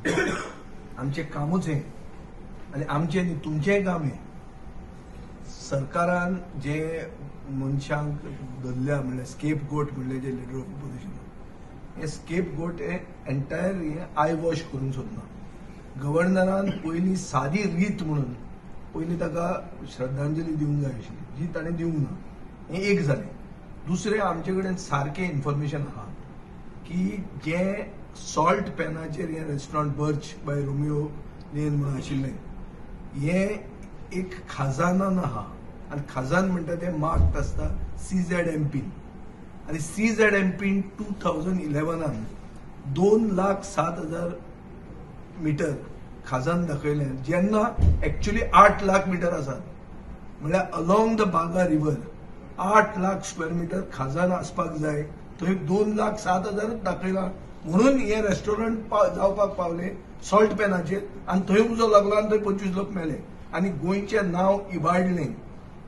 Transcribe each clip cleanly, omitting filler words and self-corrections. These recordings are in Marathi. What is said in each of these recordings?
आमचे कामूच हे आणि आमचे न्ही तुमचेंय काम हे सरकारान जे मनशांक धरल्या म्हणल्यार स्केप गोट म्हणले जे लिडर ऑफ ऑपोजिशन हे स्केप गोट हे एंटायर हे आय वॉश करूंक सोदना. गव्हर्नरान पयलीं सादी रीत म्हणून पयलीं ताका श्रद्धांजली दिवंक जाय आशिल्ली जी ताणें दिवंक ना. हें एक जालें. दुसरें आमचे कडेन सारकें इन्फॉर्मेशन आहा की जे सॉल्ट पॅनाचेर हे restaurant Birch by Romeo Lane म्हणून आशिल्लें हे एक खजानान आहा आनी खजान म्हणटा ते मार्क्ड आसता CZMP आनी CZMP 2011 2,07,000 मीटर खजान दाखयलें जेन्ना एक्चुअली 8 लाख मीटर आसात. म्हळ्यार along the Baga river 8 lakh square meter खजान आसपाक जाय थंय 2,07,000 दाखयला म्हणून हे रेस्टॉरंट जावपाक पावले सॉल्ट पॅनाचेर आनी थंय उजो लागलो आनी थंय 25 लोक मेले आनी गोंयचें नांव इबाडलें.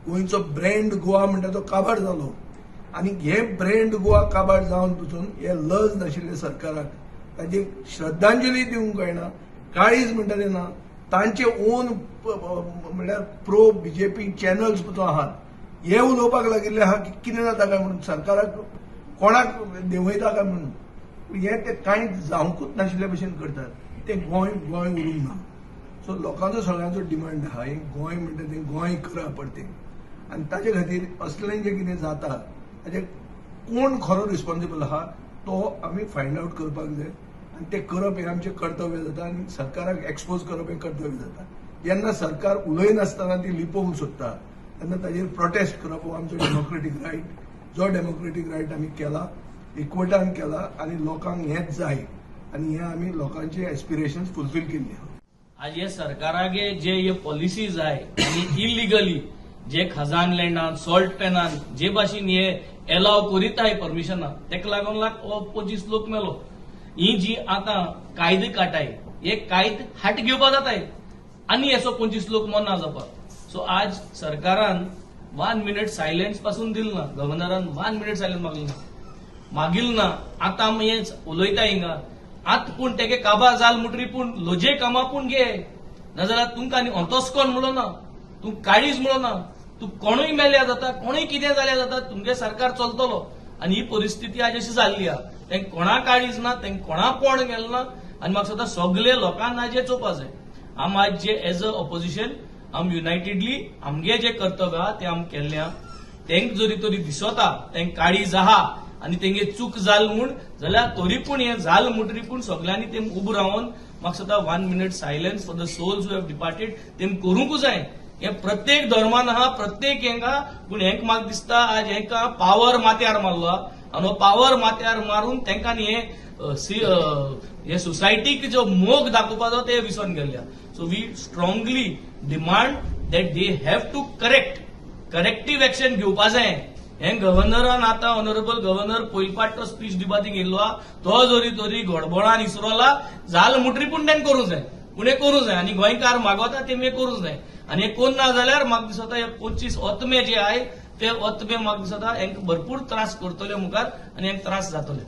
गोंयचो ब्रँड गोवा म्हणटा तो काबार जालो आनी हे ब्रँड गोवा काबार जावन पसून हे लज नाशिल्ले सरकाराक ताची श्रद्धांजली दिवंक कळना. काळीज म्हणटा ते ना. तांचे ओन म्हणल्यार प्रो BJP चॅनल्स पसून आहात हे उलोवपाक लागिल्ले आहा की कितें जाता काय म्हणून सरकाराक कोणाक देंवयता काय म्हणून. हे ते कांय जावंकूच नाशिल्ले भशेन करतात. ते गोंय उरूंक ना. सो लोकांचो सगळ्यांचो डिमांड आहा हे गोंय म्हणटा तें गोंय करा परतें आनी ताचे खातीर असलें जें कितें जाता ताचे कोण खरो रिस्पॉन्सिबल आहा तो आमी फायंड आउट करपाक जाय आनी ते करप हें आमचें कर्तव्य जाता आनी सरकाराक एक्सपोज करप हें कर्तव्य जाता. जेन्ना सरकार उलयनासतना ती लिपोवंक सोदता तेन्ना ताजेर प्रोटेस्ट करप हो आमचो डेमोक्रेटीक रायट. जो डेमोक्रेटीक रायट आमी केला एकवटान केला आनी लोकांक हेंच जाय आनी हे आमी लोकांचे एस्पिरेशन्स फुलफील केल्ली. आज हे सरकारागे जे हे पॉलिसीज आहे आनी इलिगली जे खजान लँडान सॉल्ट पॅनान जे भाशेन हे एलाव करीत आहे परमिशना तेका लागून 25 लोक मेलो. ही जी आता कायदे काटाय हे कायद हाट घेवपाक जाताय आनी हेचो 25 लोक मरना जावपाक. सो आज सरकारान 1 मिनिट सायलेन्स पासून दिल ना. गव्हर्नरान 1 मिनिट सायलेन्स मागील ना. आता आमी हे उलयता हिंगा आत पूण तेगे काबार जाल म्हणटरी पूण लोजे कामा पूण घे नाजाल्यार तुमकां आनी अंतोस कोण म्हणलो ना तूं काळीज म्हणलो ना तूं कोणूय मेल्या जाता कोणूय कितें जाल्यार जाता तुमगे सरकार चलतलो. आनी ही परिस्थिती आज अशी जाल्ली आहा तें कोणा काळीज ना तें कोणा कोण गेलो ना आनी म्हाका सदां सगळे लोकांना जे चोवपा जाय. आम आज जे एज अ ऑपोजिशन आम युनायटेडली आमगे जे कर्तव्य आहा तें आम केल्लें. तेंक जरी तरी दिसता तें काळीज आहा आनी तेंगे चूक जाल म्हूण जाल्यार तरी पूण हें जाल म्हणटरी पूण सगळ्यांनी तें उबो रावन म्हाका सदां 1 minute silence for the souls who have departed तें करूंकूच जाय. हें प्रत्येक धर्मान आहा प्रत्येक हेंका पूण हेंक म्हाका दिसता आज हेंका पावर माथ्यार मारलो आनी हो पावर माथ्यार मारून तेंकां हे सोसायटीक जो मोग दाखोवपाचो ते विसरून गेल्ले. So we strongly demand that they have to corrective action घेवपा जाय. हें गव्हर्नरान आता ऑनरेबल गव्हर्नर पयलीपाट स्पीच दिवपाक गेल्लो आहा तो जरी तरी गडबडान इसरोला जाल म्हणटरी पूण तें करूंक जाय. पूण हें करूंक जाय आनी गोंयकार मागवता तें करूंक जाय आनी हें कोन्ना जाल्यार म्हाका दिसता हे 25 ओतमे जे आहाय ते ओतमे म्हाका दिसता हेंका भरपूर त्रास करतले मुखार आनी हेंका त्रास जातले.